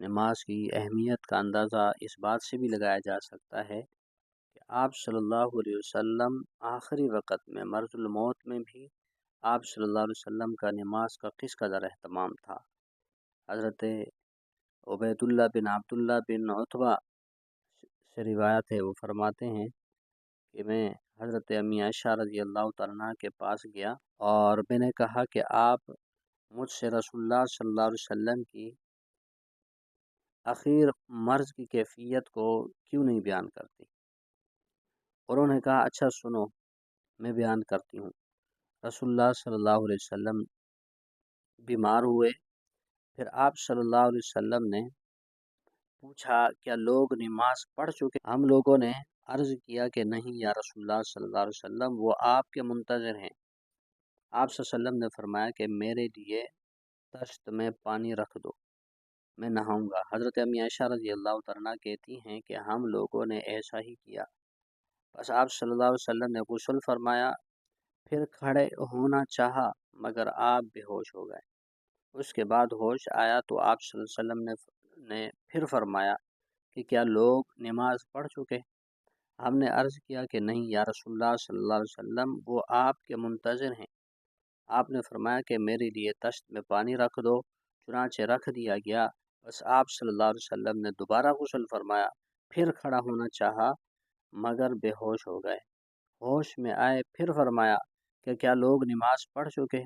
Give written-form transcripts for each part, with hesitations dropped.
نماز کی اہمیت کا اندازہ اس بات سے بھی لگایا جا سکتا ہے کہ آپ صلی اللہ علیہ وسلم آخری وقت میں مرض الموت میں بھی آپ صلی اللہ علیہ وسلم کا نماز کا کس قدر اہتمام تھا۔ حضرت عبید اللہ بن عبداللہ بن عتبہ سے روایت ہے، وہ فرماتے ہیں کہ میں حضرت امی عائشہ رضی اللہ تعالیٰ عنہا کے پاس گیا اور میں نے کہا کہ آپ مجھ سے رسول اللہ صلی اللہ علیہ وسلم کی اخیر مرض کی کیفیت کو کیوں نہیں بیان کرتی۔ انہوں نے کہا اچھا سنو، میں بیان کرتی ہوں۔ رسول اللہ صلی اللہ علیہ وسلم بیمار ہوئے، پھر آپ صلی اللہ علیہ وسلم نے پوچھا کیا لوگ نماز پڑھ چکے؟ ہم لوگوں نے عرض کیا کہ نہیں یا رسول اللہ صلی اللہ علیہ وسلم، وہ آپ کے منتظر ہیں۔ آپ صلی اللہ علیہ وسلم نے فرمایا کہ میرے لیے تشت میں پانی رکھ دو، میں نہاؤں گا۔ حضرت امی عائشہ رضی اللہ تعالیٰ کہتی ہیں کہ ہم لوگوں نے ایسا ہی کیا، بس آپ صلی اللہ علیہ وسلم نے غسل فرمایا، پھر کھڑے ہونا چاہا مگر آپ بے ہوش ہو گئے۔ اس کے بعد ہوش آیا تو آپ صلی اللہ علیہ وسلم نے پھر فرمایا کہ کیا لوگ نماز پڑھ چکے؟ ہم نے عرض کیا کہ نہیں یا رسول اللہ صلی اللہ علیہ وسلم، وہ آپ کے منتظر ہیں۔ آپ نے فرمایا کہ میرے لیے تشت میں پانی رکھ دو، چنانچہ رکھ دیا گیا۔ بس آپ صلی اللہ علیہ وسلم نے دوبارہ غسل فرمایا، پھر کھڑا ہونا چاہا مگر بے ہوش ہو گئے۔ ہوش میں آئے پھر فرمایا کہ کیا لوگ نماز پڑھ چکے؟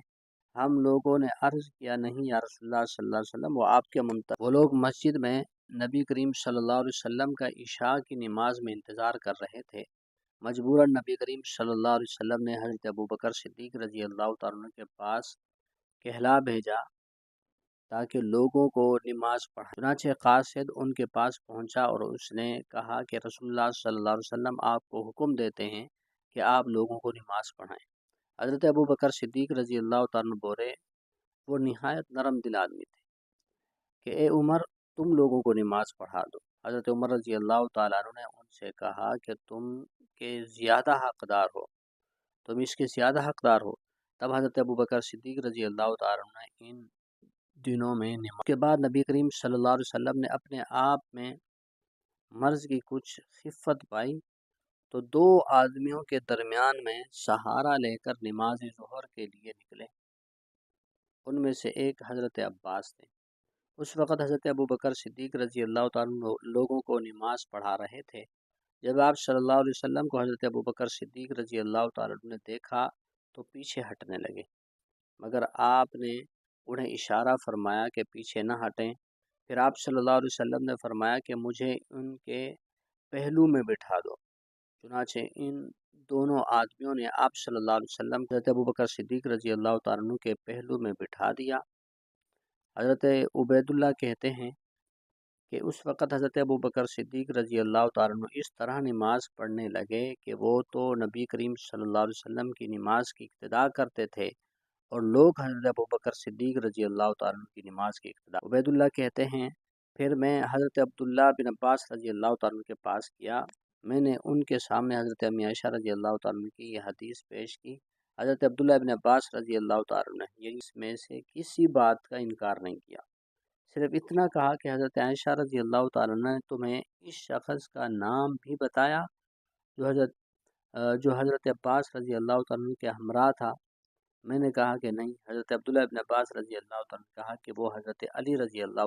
ہم لوگوں نے عرض کیا نہیں یا رسول اللہ صلی اللہ علیہ وسلم، وہ آپ کے منتظر۔ وہ لوگ مسجد میں نبی کریم صلی اللہ علیہ وسلم کا عشاء کی نماز میں انتظار کر رہے تھے۔ مجبوراً نبی کریم صلی اللہ علیہ وسلم نے حضرت ابوبکر صدیق رضی اللہ تعالیٰ عنہ کے پاس کہلا بھیجا تاکہ لوگوں کو نماز پڑھائیں۔ چنانچہ قاصد ان کے پاس پہنچا اور اس نے کہا کہ رسول اللہ صلی اللہ علیہ وسلم آپ کو حکم دیتے ہیں کہ آپ لوگوں کو نماز پڑھائیں۔ حضرت ابوبکر صدیق رضی اللہ تعالیٰ عنہ بولے، وہ نہایت نرم دل آدمی تھے، کہ اے عمر تم لوگوں کو نماز پڑھا دو۔ حضرت عمر رضی اللہ تعالیٰ عنہ نے ان سے کہا کہ تم کے زیادہ حقدار ہو، تم اس کے زیادہ حقدار ہو۔ تب حضرت ابوبکر صدیق رضی اللہ تعالیٰ عنہ نے ان دنوں میں نماز کے بعد نبی کریم صلی اللہ علیہ وسلم نے اپنے آپ میں مرض کی کچھ خفت پائی تو دو آدمیوں کے درمیان میں سہارا لے کر نماز ظہر کے لیے نکلے۔ ان میں سے ایک حضرت عباس تھے۔ اس وقت حضرت ابوبکر صدیق رضی اللہ تعالیٰ عنہ لوگوں کو نماز پڑھا رہے تھے۔ جب آپ صلی اللہ علیہ وسلم کو حضرت ابوبکر صدیق رضی اللہ تعالیٰ عنہ نے دیکھا تو پیچھے ہٹنے لگے، مگر آپ نے انہیں اشارہ فرمایا کہ پیچھے نہ ہٹیں۔ پھر آپ صلی اللہ علیہ وسلم نے فرمایا کہ مجھے ان کے پہلو میں بٹھا دو۔ چنانچہ ان دونوں آدمیوں نے آپ صلی اللہ علیہ وسلم حضرت ابوبکر صدیق رضی اللہ تعالیٰ عنہ کے پہلو میں بٹھا دیا۔ حضرت عبید اللہ کہتے ہیں کہ اس وقت حضرت ابوبکر صدیق رضی اللہ تعالیٰ عنہ اس طرح نماز پڑھنے لگے کہ وہ تو نبی کریم صلی اللہ علیہ وسلم کی نماز کی اقتداء کرتے تھے اور لوگ حضرت ابوبکر صدیق رضی اللہ تعالیٰ عنہ کی نماز کی اقتداء۔ عبید اللہ کہتے ہیں پھر میں حضرت عبداللہ بن عباس رضی اللہ تعالیٰ عنہ کے پاس گیا، میں نے ان کے سامنے حضرت امی عائشہ رضی اللہ تعالیٰ عنہ کی یہ حدیث پیش کی۔ حضرت عبداللہ بن عباس رضی اللہ تعالیٰ عنہ نے اس میں سے کسی بات کا انکار نہیں کیا، صرف اتنا کہا کہ حضرت عائشہ رضی اللہ تعالیٰ عنہ نے تمہیں اس شخص کا نام بھی بتایا جو حضرت عباس رضی اللہ تعالیٰ عنہ کے ہمراہ تھا؟ میں نے کہا کہ نہیں۔ حضرت عبداللہ بن عباس رضی اللہ تعالیٰ عنہ نے کہا کہ وہ حضرت علی رضی اللہ